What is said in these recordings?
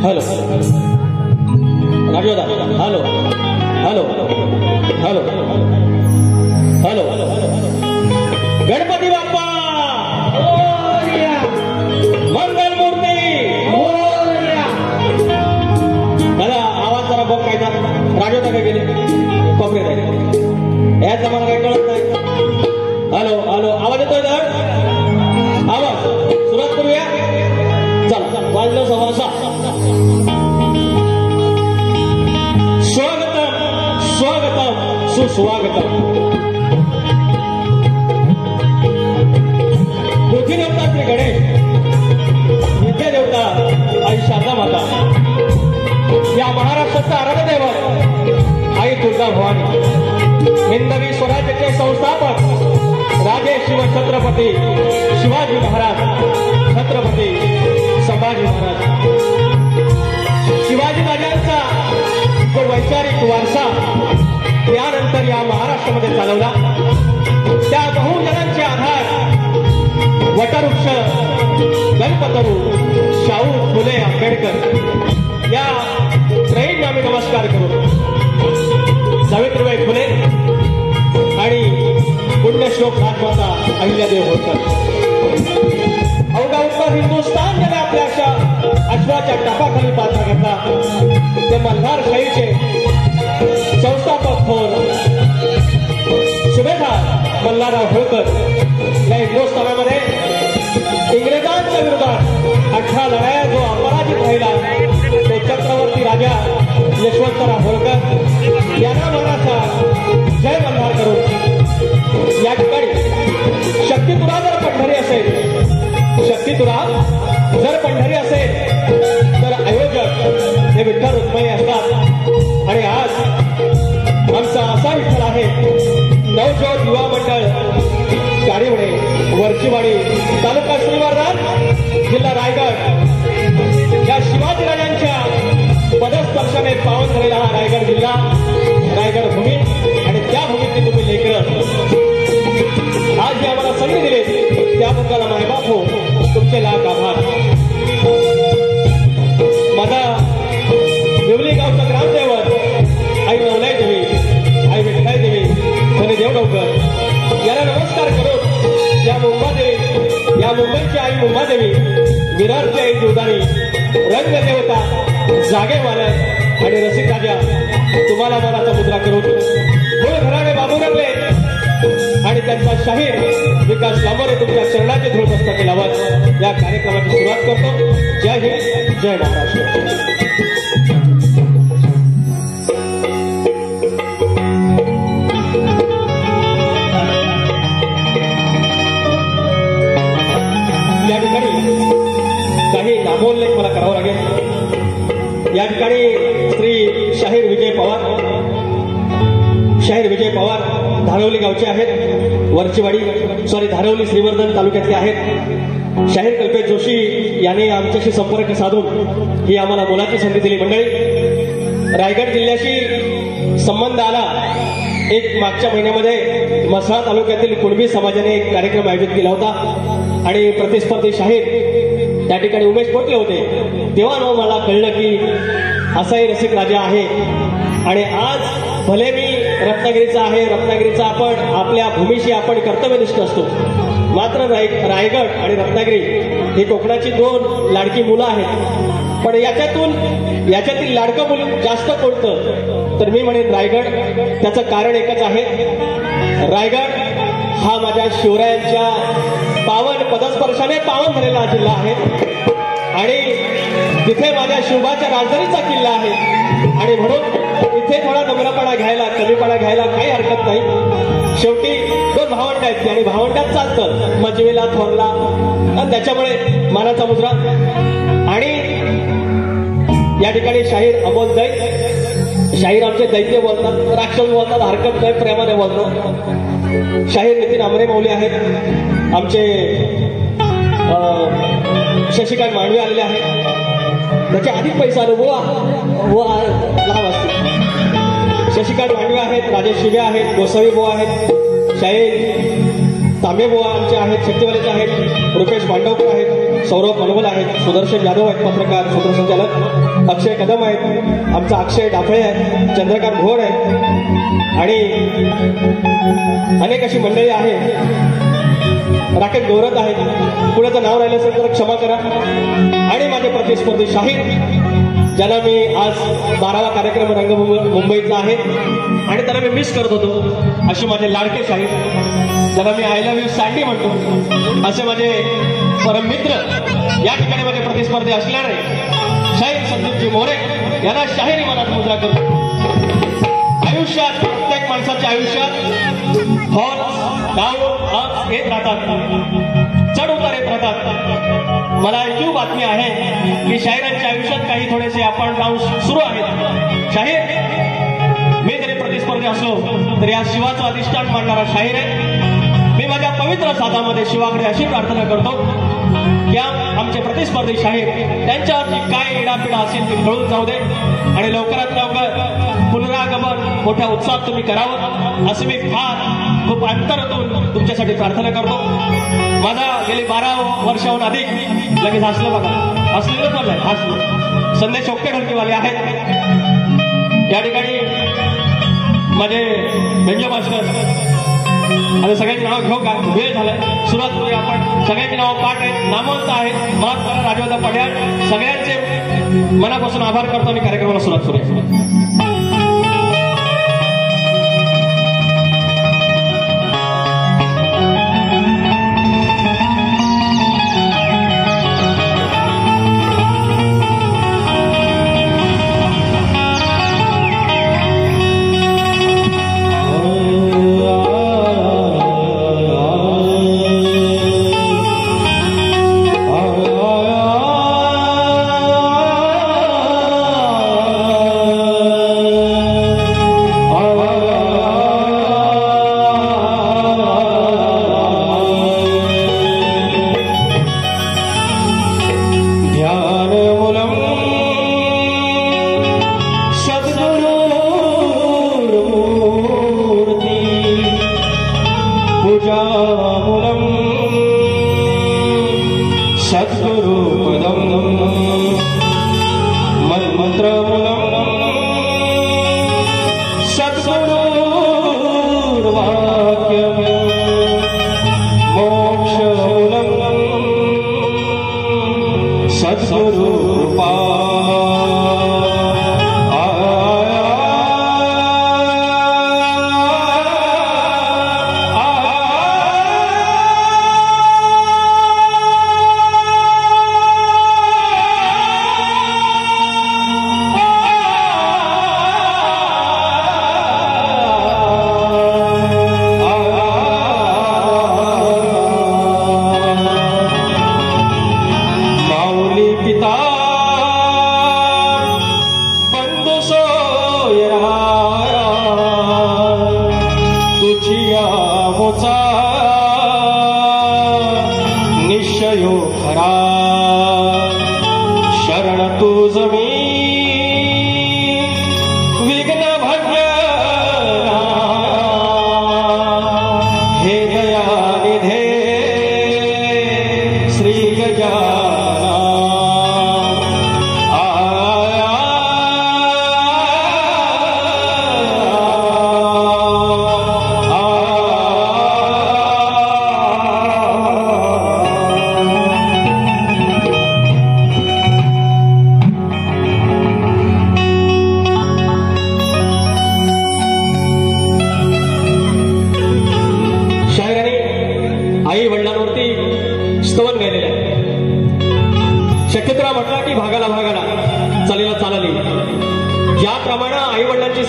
Hello राजोदा, hello hello hello hello Ganpati Bappa मंगल मूर्ती दादा आवाज जरा बघ काय राजोदा काय गेले कोपरे काय यात मला काही कळत नाही. हॅलो हॅलो आवाज येतोय तर आवाज सुरुवात करूया. चला वाजलं 6:15. स्वागतम स्वागतम सुस्वागतम. पृथ्वी देवता श्री गणेश, विद्या देवता आई शारदा माता, या महाराष्ट्राचा आराध्य दैवत आई दुर्गा भवानी, हिंदवी स्वराज्याचे संस्थापक राजे शिव छत्रपती शिवाजी महाराज, छत्रपती संभाजी महाराज. शिवाजी राजांचा जो वैचारिक वारसा त्यानंतर या महाराष्ट्रामध्ये चालवला, त्या बहुजनांचे आधार वटवृक्ष कल्पतरू शाहू फुले आंबेडकर या त्रयींना आम्ही नमस्कार करू. सावित्रीबाई फुले आणि पुण्यश्लोक राजमाता अहिल्यादेवी होळकर. अवघा उत्तर हिंदुस्थान ज्याने आपल्या अशा अश्वाच्या टापाखाली पात्र घेतला ते मल्हार शाहीचे संस्थापक थोर सुभेदार मल्हारराव होळकर या हिंदुस्थानामध्ये इंग्रजांच्या विरोधात 18 लढाया जो अपराजित राहिला तो चक्रवर्ती राजा यशवंतराव होळकर यांना मनाचा जय मल्हार करून या ठिकाणी शक्तितुरा जर पंढरी असेल, शक्तितुरा जर पंढरी असेल तर आयोजक हे विठ्ठल रुक्मिणी असतात. आणि आज आमचा असा विठ्ठल आहे नवज्योत युवा मंडळ कारिवणे वरचीवाडी तालुका श्रीवर्धन जिल्हा रायगड या शिवाजीराजांच्या पदस्पर्शाने पावन झालेला हा रायगड जिल्हा, रायगड भूमी आणि त्या भूमीतली तुम्ही लेकरं आज जे आम्हाला संधी दिली त्याबद्दल मायबाप हो तुमचे लाख आभार. माझा देवली गावचा ग्रामदैवत आई नवलाई देवी, आई विठ्ठलाई देवी धने देवगावकर याला नमस्कार करून या मुंबईची आई मुंबादेवी, विरारची आई जीवदानी, रंगदेवता, जागे मालक आणि रसिक राजा तुम्हाला मनाचा मुद्रा करून मूळ घराणे बाबू रंगले आणि त्यांचा शाहीर विकास लांबरे तुमच्या चरणाचे धूळ मस्तकी लावत या कार्यक्रमाची सुरुवात करतो. जय हिंद, जय महाराष्ट्र. या ठिकाणी काही नामोल्लेख मला करावा लागेल. या ठिकाणी श्री शाहीर विजय पवार धारवली गावचे आहेत, धारवली श्रीवर्धन तालुक्यातले आहेत. शाहीर कल्पेश जोशी यांनी आमच्याशी संपर्क साधून ही आम्हाला मोलाची संधी दिली. मंडळी, रायगड जिल्ह्याशी संबंध आला एक मागच्या महिन्यामध्ये म्हसळा तालुक्यातील कुणबी समाजाने एक कार्यक्रम आयोजित केला होता आणि प्रतिस्पर्धी शाहीर त्या ठिकाणी उमेश पोटले होते. तेव्हा मला कळलं की असाही रसिक राजा आहे. आणि आज भले मी रत्नागिरीचा आहे, रत्नागिरीचा आपण आपल्या भूमीशी आपण कर्तव्यनिष्ठ असतो, मात्र रायगड आणि रत्नागिरी ही कोकणाची 2 लाडकी मुलं आहेत. पण याच्यातील लाडकं मुलं जास्त कोणतं तर मी म्हणेन रायगड. त्याचं कारण एकच आहे, रायगड हा माझ्या शिवरायांच्या पावन पदस्पर्शाने पावन झालेला जिल्हा आहे आणि तिथे माझ्या शिवबाच्या राजधानीचा किल्ला आहे. आणि म्हणून इथे थोडा नम्रपणा घ्यायला, कमीपणा घ्यायला काही हरकत नाही. शेवटी 2 भावंड आहेत आणि भावंडात चालतं मजवीला थोरला आणि त्याच्यामुळे मानाचा मुद्रा. आणि या ठिकाणी शाहीर अमोल दैत, शाहीर आमचे दैत्य बोलतात, राक्षस बोलतात, हरकत नाही, प्रेमाने बोलतात. शाहीर नितीन आमरे मौली आहेत, आमचे शशिकांत मांडवे आलेले आहेत. त्याच्या आधीच पैसा आलो लाभ असते. शशिकांत मांडवे आहेत, राजेश शिवे आहेत, गोसावी बुवा आहेत, शाहीर तांबे बुवा आमचे आहेत, शक्तीवाल्याचे आहेत. रुपेश मांडवकर आहेत, सौरभ मनवल आहेत, सुदर्शन यादव आहेत पत्रकार सूत्रसंचालक, अक्षय कदम आहेत, आमचा अक्षय डाफळे आहेत, चंद्रकांत घोड आहेत आणि अनेक अशी मंडळी आहेत. राकेश गौरत आहेत. कुणाचं नाव राहिलं असेल तर क्षमा करा. आणि माझे प्रतिस्पर्धी शाहीर, ज्याला मी आज 12वा कार्यक्रम मुंबईतला आहे आणि त्याला मी मिस करत होतो, असे माझे लाडके शाहीर, ज्याला मी आय लव्ह यू सँडी म्हणतो, असे माझे परम मित्र, या ठिकाणी माझे प्रतिस्पर्धी असल्याने शाहीर संदीपजी मोरे यांना शाहिरी मनात मुद्रा करतो. आयुष्यात प्रत्येक माणसाच्या आयुष्यात हॉल डाऊन अप येत राहतात, चढ उतार येत राहतात. मला ऐकू बातमी आहे की शाहिरांच्या आयुष्यात काही थोडेसे अप अँड डाऊन सुरू आहेत. शाहीर मी जरी प्रतिस्पर्धी असलो तरी आज शिवाचं अधिष्ठान मांडणारा शाहीर आहे. मी माझ्या पवित्र साधामध्ये शिवाकडे अशी प्रार्थना करतो की आमचे प्रतिस्पर्धी शाहीर त्यांच्यावरती काय इडापिडा असेल ते कळून जाऊ दे आणि लवकरात लवकर पुनरागमन मोठ्या उत्साहात तुम्ही करावं, असं मी खूप अंतरातून तुमच्यासाठी प्रार्थना करतो. माझा गेली 12 वर्षाहून अधिक लगेच हसलं बघा, हसलेलं पण नाही, हसलं. संदेश ओके ढलकीवाले आहेत या ठिकाणी, माझे बेंजो मास्टर. आता सगळ्यांची नावं घेऊ का, वेळ झालाय, सुरुवात करूया आपण. सगळ्यांची नावं पाठ आहेत, नामवंत आहेत, महात्मा राजवता पड्याळ. सगळ्यांचे मनापासून आभार करतो आणि कार्यक्रमाला सुरुवात करूया.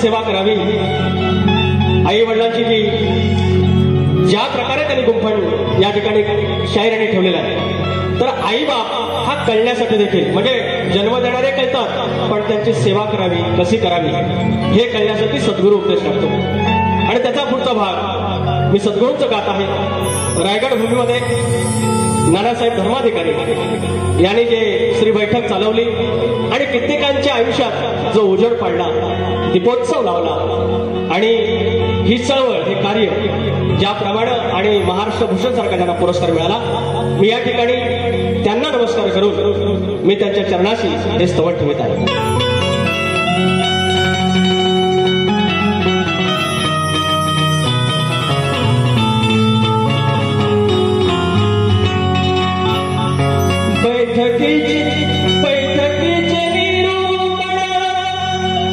सेवा करावी, आई वडिलांची जी ज्या प्रकारे त्यांनी गुंफण या ठिकाणी शाहिरांनी ठेवलेला आहे, तर आई बाप हा कळण्यासाठी देखील, म्हणजे जन्म देणारे कळतात पण त्यांची सेवा करावी कशी करावी हे कळण्यासाठी सद्गुरू उपदेश करतो. आणि त्याचा पुढचा भाग मी सद्गुरूंचं गात आहे. रायगड भूमीमध्ये नानासाहेब धर्माधिकारी यांनी जे श्री बैठक चालवली आणि कित्येकांच्या आयुष्यात जो उजेड पाडला, दीपोत्सव लावला आणि ही चळवळ, हे कार्य ज्याप्रमाणे आणि महाराष्ट्र भूषण सारखा ज्यांना पुरस्कार मिळाला मी या ठिकाणी त्यांना नमस्कार करून मी त्यांच्या चरणाशी हे स्तवन ठेवत आहे. बैठकीचे निरूपण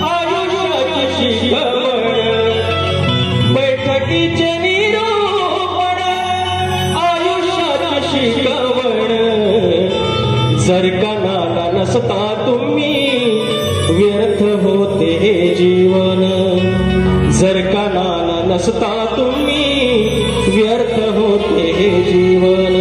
आयुष्याची शिकवण, बैठकीचे निरूपण आयुष्याची शिकवण. जर का नाला नसता तुम्ही व्यर्थ होते हे जीवन, जर का नाला नसता तुम्ही व्यर्थ होते हे जीवन.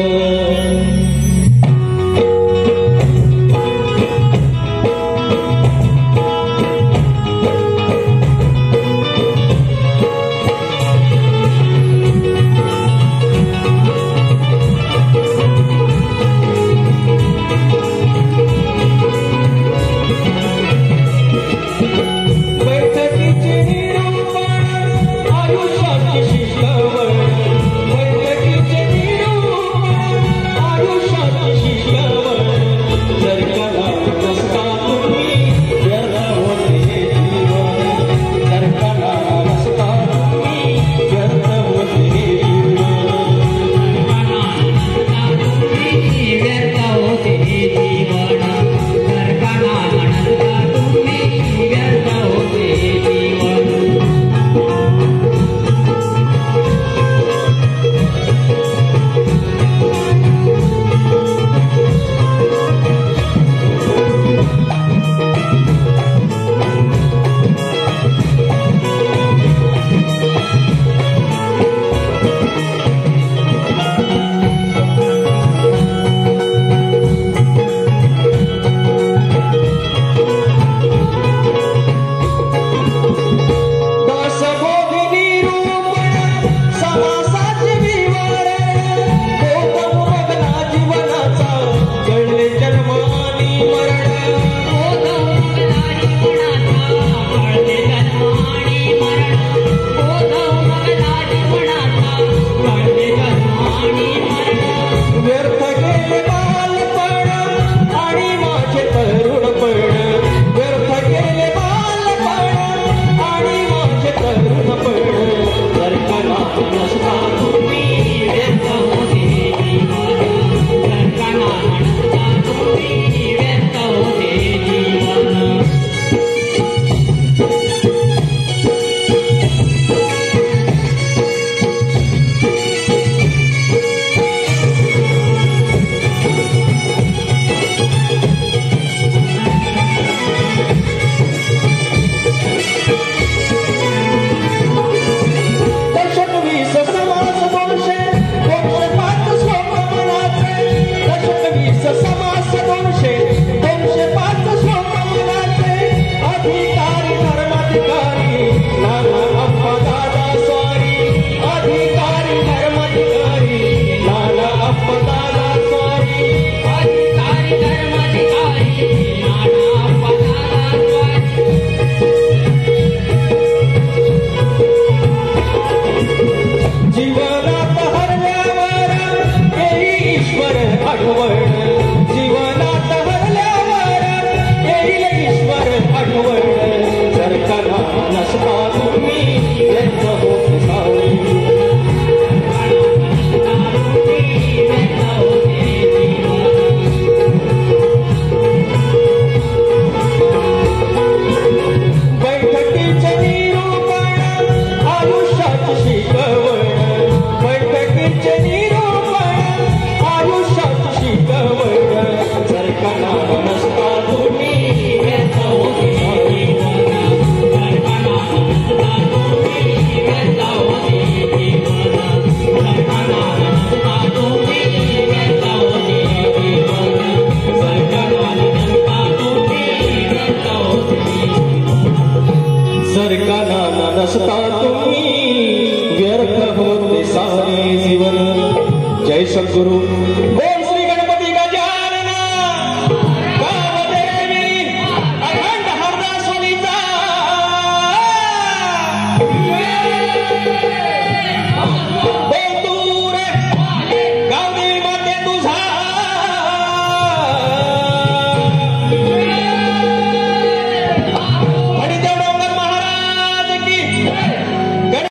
नसता तुम्ही व्यर्थ होते सारे जीवन. जय सद्गुरु.